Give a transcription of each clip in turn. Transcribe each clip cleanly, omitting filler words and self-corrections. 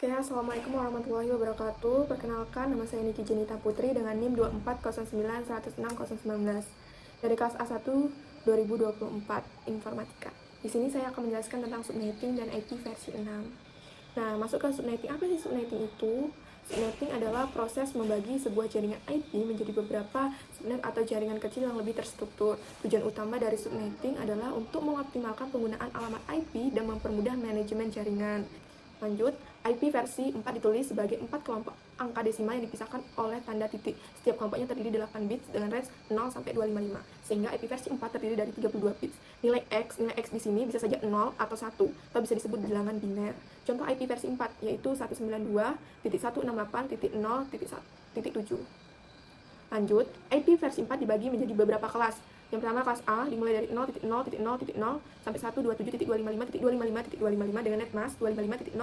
Oke, Assalamualaikum warahmatullahi wabarakatuh. Perkenalkan, nama saya Niki Jenita Putri dengan NIM 24091060019 dari kelas A1 2024 Informatika. Di sini saya akan menjelaskan tentang subnetting dan IP versi 6. Nah, masuk ke subnetting. Apa sih subnetting itu? Subnetting adalah proses membagi sebuah jaringan IP menjadi beberapa subnet atau jaringan kecil yang lebih terstruktur. Tujuan utama dari subnetting adalah untuk mengoptimalkan penggunaan alamat IP dan mempermudah manajemen jaringan. Lanjut, IP versi 4 ditulis sebagai 4 kelompok angka desimal yang dipisahkan oleh tanda titik. Setiap kelompoknya terdiri 8 bits dengan range 0 sampai 255. Sehingga IP versi 4 terdiri dari 32 bits. Nilai X di sini bisa saja 0 atau 1, atau bisa disebut bilangan biner. Contoh IP versi 4 yaitu 192.168.0.7. Lanjut, IP versi 4 dibagi menjadi beberapa kelas. Yang pertama kelas A dimulai dari 0.0.0.0 sampai 127.255.255.255 dengan net mask 255.0.0.0.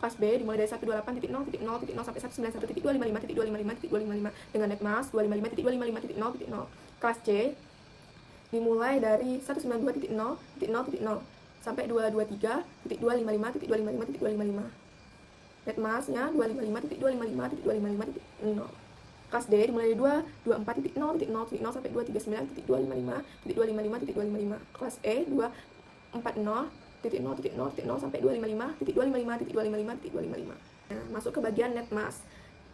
Kelas B dimulai dari 128.0.0.0 sampai 191.255.255.255 dengan net mask 255.255.0.0. Kelas C dimulai dari 192.0.0.0 sampai 223.255.255.255. Net masknya 255.255.255.0. Kelas D dimulai dari 224.0.0.0 sampai 239.255.255.255. Kelas E 240.0.0.0 sampai 255.255.255.255. Nah, masuk ke bagian net mask.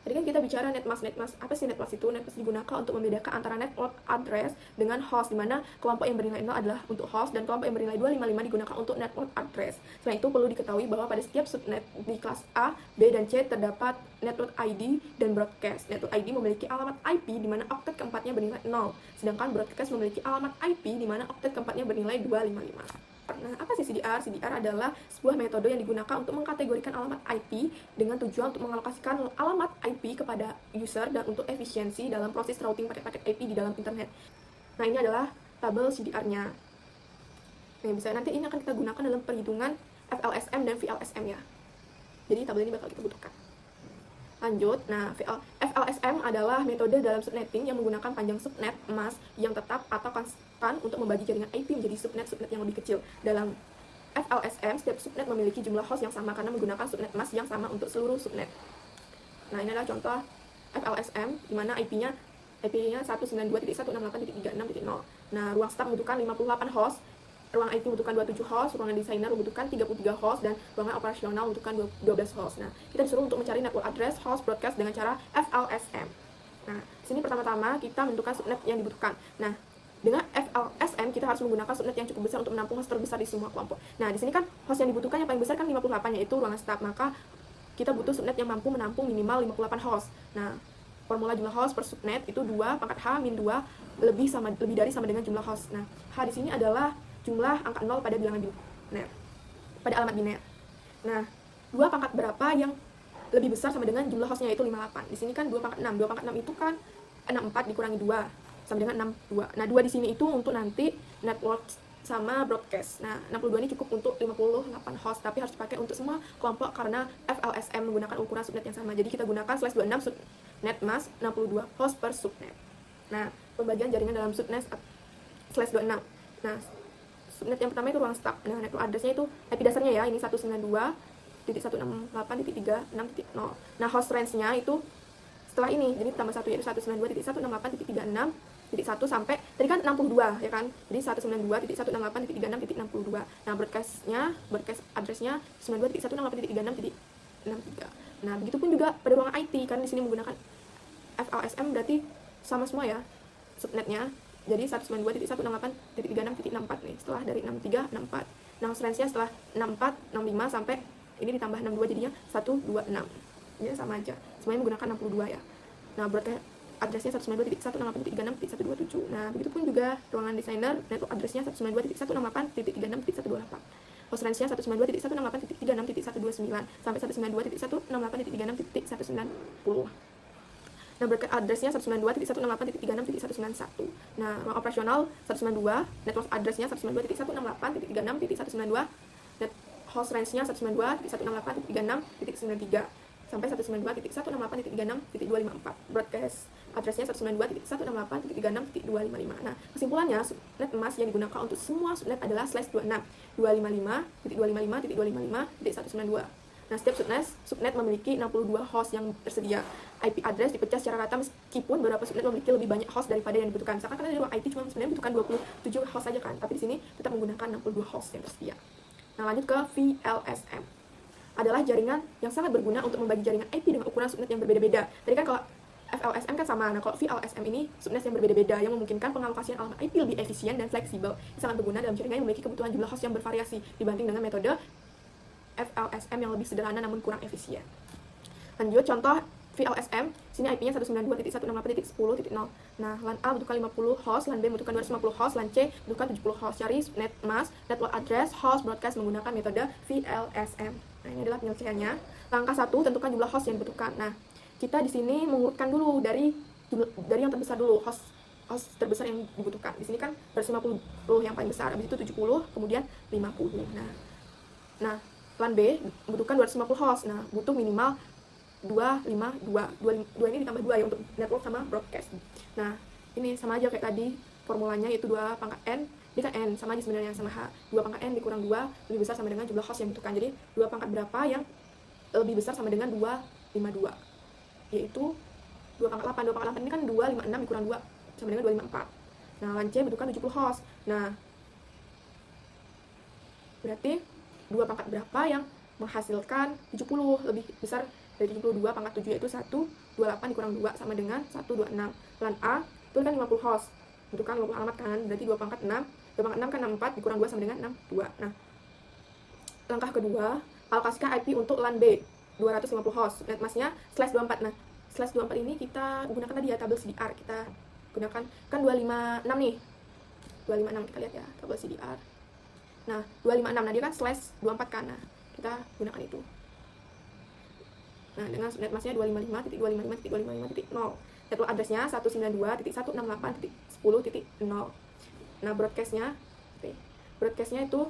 Tadi kan kita bicara net mask. Apa sih net mask itu? Net mask digunakan untuk membedakan antara network address dengan host, di mana kelompok yang bernilai 0 adalah untuk host dan kelompok yang bernilai 255 digunakan untuk network address. Selain itu perlu diketahui bahwa pada setiap subnet di kelas A, B, dan C terdapat network ID dan broadcast. Network ID memiliki alamat IP di mana oktet keempatnya bernilai 0, sedangkan broadcast memiliki alamat IP di mana oktet keempatnya bernilai 255. Nah, apa sih CDR? CDR adalah sebuah metode yang digunakan untuk mengkategorikan alamat IP dengan tujuan untuk mengalokasikan alamat IP kepada user dan untuk efisiensi dalam proses routing paket-paket IP di dalam internet. Nah, ini adalah tabel CDR-nya. Nah, bisa nanti ini akan kita gunakan dalam perhitungan FLSM dan VLSM ya. Jadi tabel ini bakal kita butuhkan. Lanjut, nah FLSM adalah metode dalam subnetting yang menggunakan panjang subnet mask yang tetap atau konstan untuk membagi jaringan IP menjadi subnet-subnet yang lebih kecil. Dalam FLSM, setiap subnet memiliki jumlah host yang sama karena menggunakan subnet mask yang sama untuk seluruh subnet. Nah, ini adalah contoh FLSM di mana IP-nya 192.168.36.0. Nah, ruang staf membutuhkan 58 host, ruang IT membutuhkan 27 host, ruangan desainer membutuhkan 33 host, dan ruangan operasional membutuhkan 12 host. Nah, kita disuruh untuk mencari network address, host, broadcast dengan cara FLSM. Nah, di sini pertama-tama kita menentukan subnet yang dibutuhkan. Nah, dengan FLSM kita harus menggunakan subnet yang cukup besar untuk menampung host terbesar di semua kelompok. Nah, di sini kan host yang dibutuhkan yang paling besar kan 58, yaitu ruangan staf. Maka kita butuh subnet yang mampu menampung minimal 58 host. Nah, formula jumlah host per subnet itu 2 pangkat H min 2 lebih dari sama dengan jumlah host. Nah, H di sini adalah jumlah angka 0 pada bilangan biner, pada alamat biner. Nah, 2 pangkat berapa yang lebih besar sama dengan jumlah hostnya yaitu 58. Di sini kan 2 pangkat 6. 2 pangkat 6 itu kan 64 dikurangi 2 sama dengan 62. Nah, 2 di sini itu untuk nanti network sama broadcast. Nah, 62 ini cukup untuk 58 host, tapi harus dipakai untuk semua kelompok karena FLSM menggunakan ukuran subnet yang sama. Jadi kita gunakan /26 subnet mask 62 host per subnet. Nah, pembagian jaringan dalam subnet /26. Nah, subnet yang pertama itu ruang staf. Nah, network address-nya itu IP dasarnya ya, ini 192.168.36.0. Nah, host range-nya itu setelah ini, jadi tambah 1 yaitu 192.168.36.1 sampai tadi kan 62 ya kan. Jadi 192.168.36.62. Nah, broadcast address-nya 92.168.36.63. Nah, begitupun juga pada ruangan IT karena di sini menggunakan FLSM berarti sama semua ya subnetnya. Jadi 192.168.36.64 nih, setelah dari 63, 64. Nah, host range-nya setelah 64, 65 sampai ini ditambah 62 jadinya 126. Ya, sama aja. Semuanya menggunakan 62 ya. Nah, broadcast address-nya 192.168.36.127. Nah, begitupun juga ruangan desainer, network address-nya 192.168.36.128. Host range-nya 192.168.36.129 sampai 192.168.36.190. Nah, broadcast address-nya 192.168.36.191. Nah, ruang operasional 192, network address-nya 192.168.36.192, net host range-nya 192.168.36.93 sampai 192.168.36.254. Broadcast address-nya 192.168.36.255. Nah, kesimpulannya subnet emas yang digunakan untuk semua subnet adalah /26 255.255.255.192. Nah, setiap subnet memiliki 62 host yang tersedia. IP address dipecah secara rata meskipun beberapa subnet memiliki lebih banyak host daripada yang dibutuhkan. Misalkan karena di ruang IP cuma sebenarnya membutuhkan 27 host saja kan, tapi di sini tetap menggunakan 62 host yang tersedia. Nah, lanjut ke VLSM. Adalah jaringan yang sangat berguna untuk membagi jaringan IP dengan ukuran subnet yang berbeda-beda. Tadi kan kalau FLSM kan sama, nah kalau VLSM ini subnet yang berbeda-beda yang memungkinkan pengalokasian alamat IP lebih efisien dan fleksibel. Sangat berguna dalam jaringan yang memiliki kebutuhan jumlah host yang bervariasi dibanding dengan metode FLSM yang lebih sederhana namun kurang efisien. Lanjut contoh VLSM, sini IP-nya 192.168.10.0. Nah, LAN A membutuhkan 50 host, LAN B membutuhkan 250 host, LAN C membutuhkan 70 host. Cari subnet mask, network address, host, broadcast menggunakan metode VLSM. Nah, ini adalah penyelesaiannya. Langkah 1, tentukan jumlah host yang dibutuhkan. Nah, kita di sini mengurutkan dulu dari yang terbesar dulu, host terbesar yang dibutuhkan. Di sini kan 150 yang paling besar, habis itu 70, kemudian 50. Nah, LAN B membutuhkan 250 host. Nah, butuh minimal 2 ini ditambah 2 ya untuk network sama broadcast. Nah, ini sama aja kayak tadi formulanya, yaitu 2 pangkat N. Ini kan N, sama aja sebenarnya sama H. 2 pangkat N dikurang 2 lebih besar sama dengan jumlah host yang dibutuhkan. Jadi 2 pangkat berapa yang lebih besar sama dengan 252, yaitu 2 pangkat 8. 2 pangkat 8 ini kan 256 dikurang 2 sama dengan 254. Nah, LAN C membutuhkan 70 host. Nah, berarti 2 pangkat berapa yang menghasilkan 70 lebih besar dari 72 pangkat 7, yaitu 128 dikurang 2 sama dengan 126. LAN A itu kan 50 host, butuhkan 50 alamat kan, berarti 2 pangkat 6. 2 pangkat 6 kan 64 dikurang 2 sama dengan 62. Nah, langkah kedua, alokasikan IP untuk LAN B 250 host, subnet masknya /24. Nah, /24 ini kita gunakan tadi ya tabel CDR, kita gunakan kan 256 nih, 256 kita lihat ya tabel CDR. Nah, 256, nah dia kan /24 kan, nah kita gunakan itu. Nah, dengan subnet masknya 255.255.255.0. Network addressnya 192.168.10.0. Nah, broadcastnya itu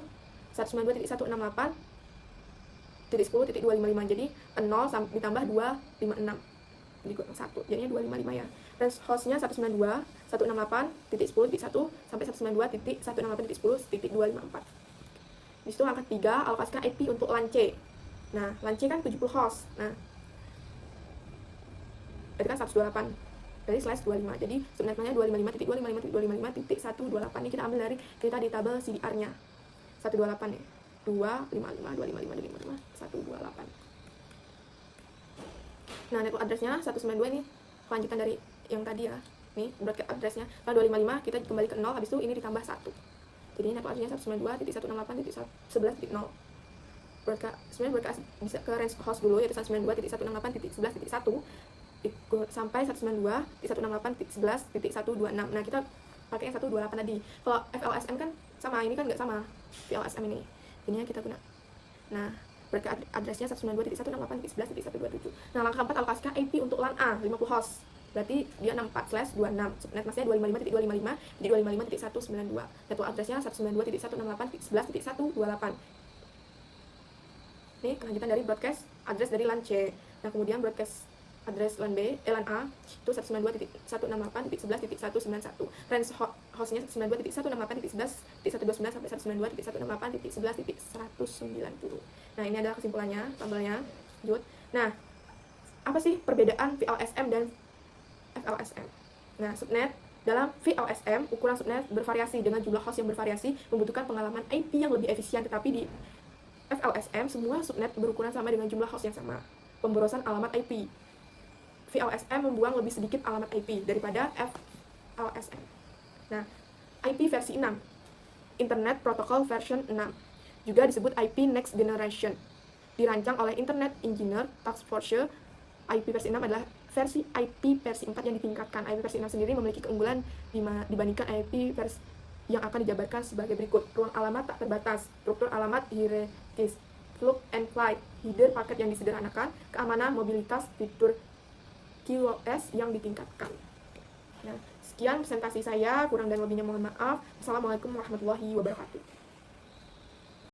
192.168.10.255. Jadi 0 ditambah 256 dikurang 1, jadinya 255 ya. Dan hostnya 192.168.10.1 sampai 192.168.10.254. Di situ langkah 3, alokasikan IP untuk LAN C. Nah, LAN C kan 70 host. Nah, berarti kan 128 dari /25. Jadi subnetnya 255.255.255.128. Ini kita ambil dari kita di tabel CDR-nya. 128 ya. 255, 128. Nah, network address-nya 192 ini kelanjutan dari yang tadi ya. Nih, broadcast address-nya. Kalau 255 kita kembali ke 0, habis itu ini ditambah 1. Jadi network address-nya 192.168.11.0. Sebenarnya broadcast bisa ke range host dulu, yaitu 192.168.11.1 sampai 192.168.11.126. Nah, kita pakai yang 128 tadi. Kalau FLSM kan sama, ini kan nggak sama VLSM ini. Ini yang kita guna. Nah, broadcast address-nya 192.168.11.127. Nah, langkah 4, alokasikan IP untuk LAN A 50 host. Berarti dia 64/26. Subnet masknya 255.255.255.192. Network address-nya 192.168.11.128. Ini kelanjutan dari broadcast address dari LAN C. Nah, kemudian broadcast address LAN B, LAN A itu 192.168.11.191. Range hostnya 192.168.11.129 sampai 192.168.11.190. Nah, ini adalah kesimpulannya, tabelnya. Lanjut. Nah, apa sih perbedaan VLSM dan FLSM? Nah, subnet dalam VLSM, ukuran subnet bervariasi dengan jumlah host yang bervariasi, membutuhkan pengalaman IP yang lebih efisien, tetapi di FLSM, semua subnet berukuran sama dengan jumlah host yang sama. Pemborosan alamat IP. VLSM membuang lebih sedikit alamat IP daripada FLSM. Nah, IP versi 6, Internet Protocol version 6, juga disebut IP Next Generation, dirancang oleh Internet Engineer Task Force. IP versi 6 adalah versi IP versi 4 yang ditingkatkan. IP versi 6 sendiri memiliki keunggulan dibandingkan IP versi yang akan dijabarkan sebagai berikut. Ruang alamat tak terbatas, struktur alamat hierarkis, plug and play, header paket yang disederhanakan, keamanan, mobilitas, fitur QoS yang ditingkatkan. Nah, sekian presentasi saya, kurang dan lebihnya mohon maaf. Assalamualaikum warahmatullahi wabarakatuh.